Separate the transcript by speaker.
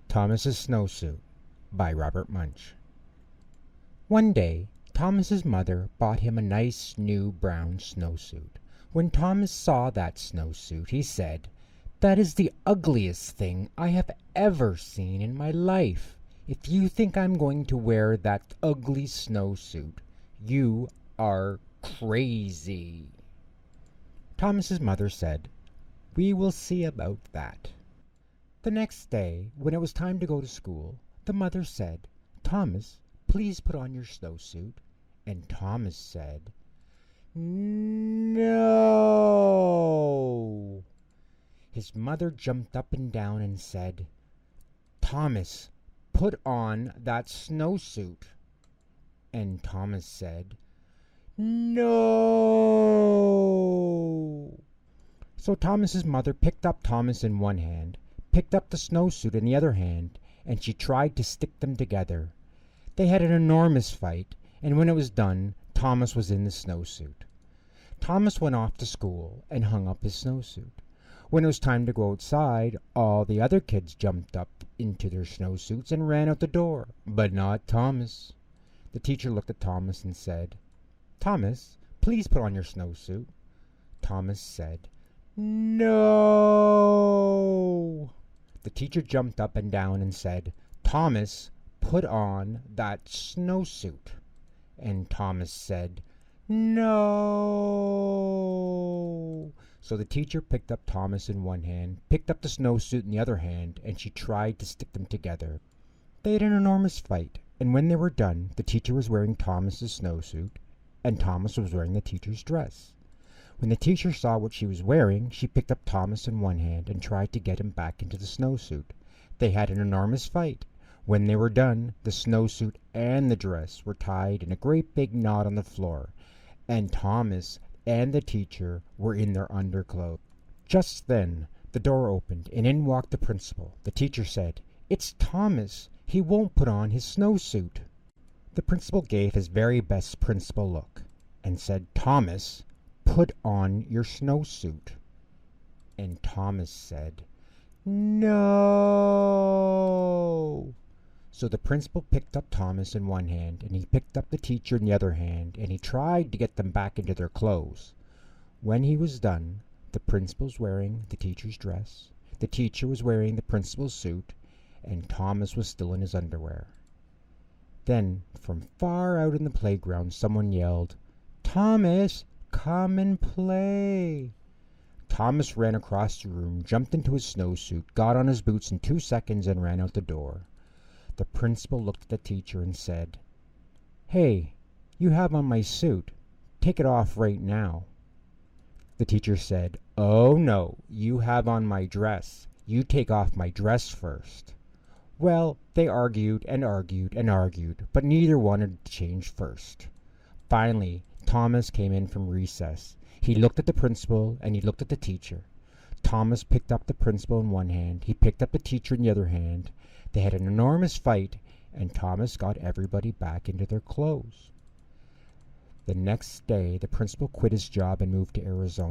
Speaker 1: Thomas's Snowsuit by Robert Munsch. One day, Thomas's mother bought him a nice new brown snowsuit. When Thomas saw that snowsuit, he said, "That is the ugliest thing I have ever seen in my life. If you think I'm going to wear that ugly snowsuit, you are crazy." Thomas's mother said, "We will see about that." The next day, when it was time to go to school, the mother said, "Thomas, please put on your snowsuit." And Thomas said, "No." His mother jumped up and down and said, "Thomas, put on that snowsuit." And Thomas said, "No." So Thomas's mother picked up Thomas in one hand, picked up the snowsuit in the other hand, and she tried to stick them together. They had an enormous fight, and when it was done, Thomas was in the snowsuit. Thomas went off to school and hung up his snowsuit. When it was time to go outside, all the other kids jumped up into their snowsuits and ran out the door, but not Thomas. The teacher looked at Thomas and said, "Thomas, please put on your snowsuit." Thomas said, "No." The teacher jumped up and down and said, "Thomas, put on that snowsuit." And Thomas said, "No." So the teacher picked up Thomas in one hand, picked up the snowsuit in the other hand, and she tried to stick them together. They had an enormous fight, and when they were done, the teacher was wearing Thomas's snowsuit, and Thomas was wearing the teacher's dress. When the teacher saw what she was wearing, she picked up Thomas in one hand and tried to get him back into the snowsuit. They had an enormous fight. When they were done, the snowsuit and the dress were tied in a great big knot on the floor, and Thomas and the teacher were in their underclothes. Just then, the door opened, and in walked the principal. The teacher said, "It's Thomas. He won't put on his snowsuit." The principal gave his very best principal look and said, "Thomas, put on your snowsuit." And Thomas said, "No." So the principal picked up Thomas in one hand, and he picked up the teacher in the other hand, and he tried to get them back into their clothes. When he was done, the principal was wearing the teacher's dress, the teacher was wearing the principal's suit, and Thomas was still in his underwear. Then, from far out in the playground, someone yelled, "Thomas, come and play." Thomas ran across the room, jumped into his snowsuit, got on his boots in 2 seconds, and ran out the door. The principal looked at the teacher and said, "Hey, you have on my suit. Take it off right now." The teacher said, "Oh no, you have on my dress. You take off my dress first." Well, they argued and argued and argued, but neither wanted to change first. Finally, Thomas came in from recess. He looked at the principal and he looked at the teacher. Thomas picked up the principal in one hand. He picked up the teacher in the other hand. They had an enormous fight, and Thomas got everybody back into their clothes. The next day, the principal quit his job and moved to Arizona.